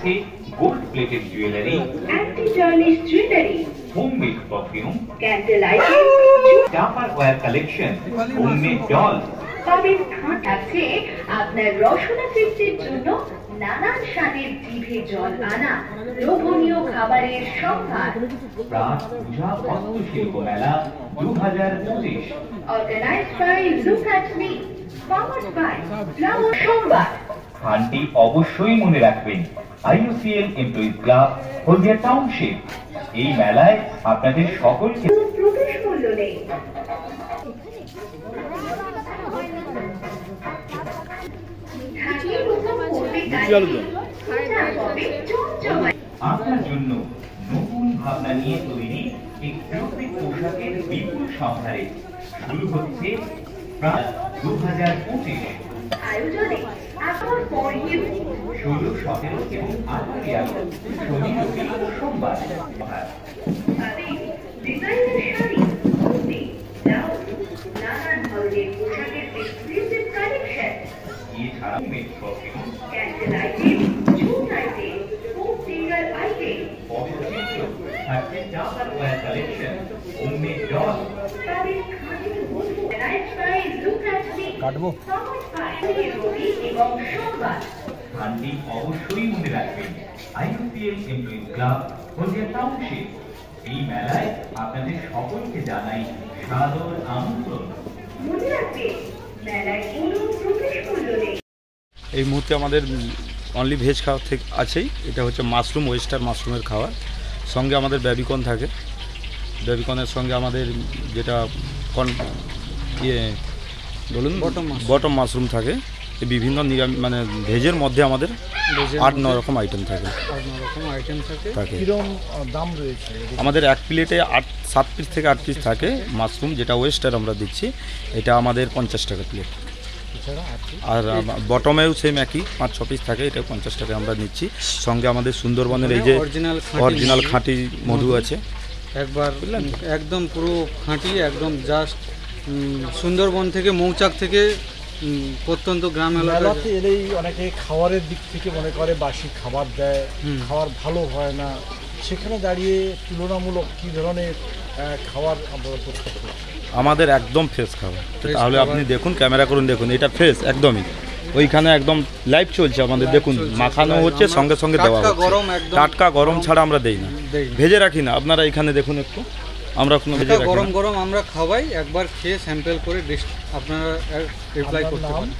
থাকছে gold plated jewellery, anti tarnish jewellery, homemade perfume, candle item, Tupperware collection, homemade doll. পাবেন থাকছে আপনার রসনা তৃপ্তির জন্য নানান স্বাদের জিভে জল আনা লোভনীয় খাবারের সম্ভার। প্রাণ পূজা হস্তশিল্প মেলা 2025 organised by look at me, powered by flower. সোমবার স্থানটি অবশ্যই মনে রাখবেন, IUCL employees club, Haldia township. এই মেলায় আপনাদের সকলকে প্রবেশ মূল্য নেই। আপনার জন্য নতুন ভাবনা নিয়ে তৈরি একটি পোশাকের বিপুল সম্ভারে শুরু হচ্ছে প্রায় 2025 আয়োজনে আপনার ফর ইউ 16, 17 এবং 18 আগস্ট শনি রবি ও সোমবার। ডিজাইনার শাড়ি, কুর্তি, ব্লাউজ, নানান ধরনের পোশাকের এক্সক্লুসিভ কালেকশন, এছাড়া made perfume, candle item, jute item, folk singer item, Patachitra, থাকছে টাপারওয়্যার কালেকশন, হোমমেড ডল। পাবেন খাঁটি বস্তু। Organised by look at me, powered by রবি এবং সোমবার। স্থানটি অবশ্যই মনে রাখবেন, IUCL employees club, Haldia township. এই মেলায় আপনাদের সকলকে জানাই সাদর আমন্ত্রণ। মনে রাখবেন, মেলায় কোনো প্রবেশ মূল্য নেই। এই মুহূর্তে আমাদের অনলি ভেজ খাওয়া থেকে আছেই। এটা হচ্ছে মাশরুম, ওয়েস্টার মাশরুমের খাবার। সঙ্গে আমাদের বেবিকর্ন থাকে। বেবিকর্নের সঙ্গে আমাদের যেটা বলুন বটম মাশরুম থাকে। এই বিভিন্ন মানে ভেজের মধ্যে আমাদের 8-9 রকম আইটেম থাকে। দাম রয়েছে আমাদের এক প্লেটে 7 পিস থেকে 8 পিস থাকে মাশরুম, যেটা ওয়েস্টার আমরা দিচ্ছি। এটা আমাদের 50 টাকা প্লেট। আর বটমেও সেম একই 5-6 পিস থাকে, এটা 50 টাকা আমরা নিচ্ছি। সঙ্গে আমাদের সুন্দরবনের এই যে অরিজিনাল খাঁটি মধু আছে, একবার একদম পুরো খাঁটি, একদম জাস্ট সুন্দরবন থেকে, মৌচাক থেকে প্রত্যন্ত গ্রাম এলাকাতে এলেই অনেকে খাবারের দিক থেকে মনে করে বাসি খাবার দেয়, খাবার ভালো হয় না। সেখানে দাঁড়িয়ে তুলনামূলক কী ধরনের খাবার আপনারা প্রস্তুত করছেন? আমাদের একদম ফ্রেশ খাবার। তাহলে আপনি দেখুন, ক্যামেরা করুন, দেখুন এটা ফ্রেশ একদমই। ওইখানে একদম লাইভ চলছে আমাদের, দেখুন মাখানো হচ্ছে, সঙ্গে সঙ্গে দেওয়া হচ্ছে। টাটকা গরম ছাড়া আমরা দেই না, ভেজে রাখি না। আপনারা এখানে দেখুন একটু, আমরা কোনো ভেজে রাখি না। গরম গরম আমরা খাওয়াই, একবার খেয়ে স্যাম্পল করে আপনারা রিপ্লাই করতে পারেন।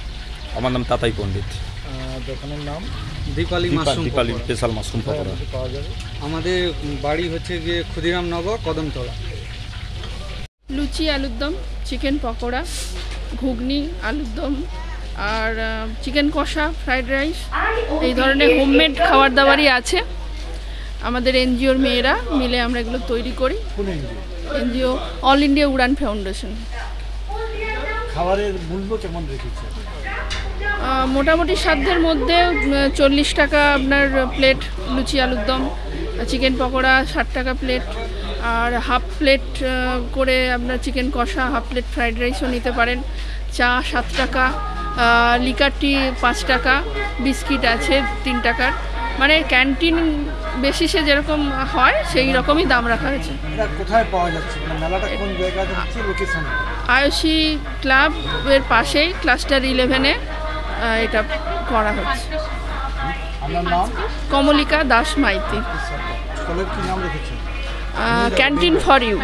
আমার নাম তাতাই পণ্ডিত। দোকানের নাম দীপালি স্পেশাল মাশরুম পকোড়া পাওয়া যাবে। আমাদের বাড়ি হচ্ছে গিয়ে ক্ষুদিরামনগর, কদমতলা। লুচি, আলুর দম, চিকেন পকোড়া, ঘুগনি, আলুর দম আর চিকেন কষা, ফ্রাইড রাইস, এই ধরনের হোমমেড খাবার দাবারই আছে। আমাদের এনজিওর মেয়েরা মিলে আমরা এগুলো তৈরি করি। এনজিও অল ইন্ডিয়া উড়ান ফাউন্ডেশন। খাবারের মূল্য কেমন রেখেছে? মোটামুটি সাধ্যের মধ্যে 40 টাকা আপনার প্লেট লুচি আলুর দম, চিকেন পকোড়া 60 টাকা প্লেট, আর হাফ প্লেট করে আপনার চিকেন কষা, হাফ প্লেট ফ্রাইড রাইসও নিতে পারেন। চা 7 টাকা, লিকার টি 5 টাকা, বিস্কিট আছে 3 টাকার। মানে ক্যান্টিন বেসিসে যেরকম হয় সেই রকমই দাম রাখা হয়েছে। কোথায় পাওয়া যাচ্ছে? মেলাটা কোন জায়গাতে হচ্ছে, লোকেশন? আয়ুষী ক্লাবের পাশেই ক্লাস্টার 11-এ এটা করা হচ্ছে। Kamalika Das Maiti. Canteen for you.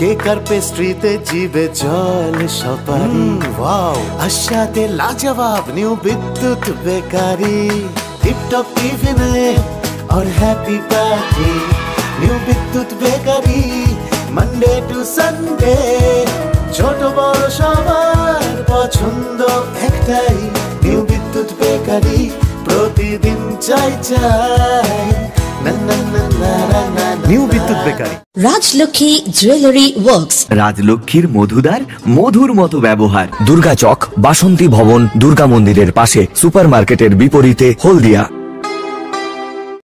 Cake আর পেস্ট্রিতে জিভে জল সপারি ওয়াও আশাতে লাজবাব নিউ বিদ্যুৎ বেকারি টিপটপ টিফিনে और happy party new Bidyut bakery Monday to Sunday ছোট বড় সবার পছন্দ একটাই নিউ বিদ্যুৎ বেকারি প্রতিদিন চাই চাই না না না না না new Bidyut bakery Rajlakshmi jewellery works রাজলক্ষ্মীর মধুদার মধুর মতো ব্যবহার দুর্গা চক বাসন্তী ভবন দুর্গা মন্দিরের পাশে সুপারমার্কেটের বিপরীতে হলদিয়া।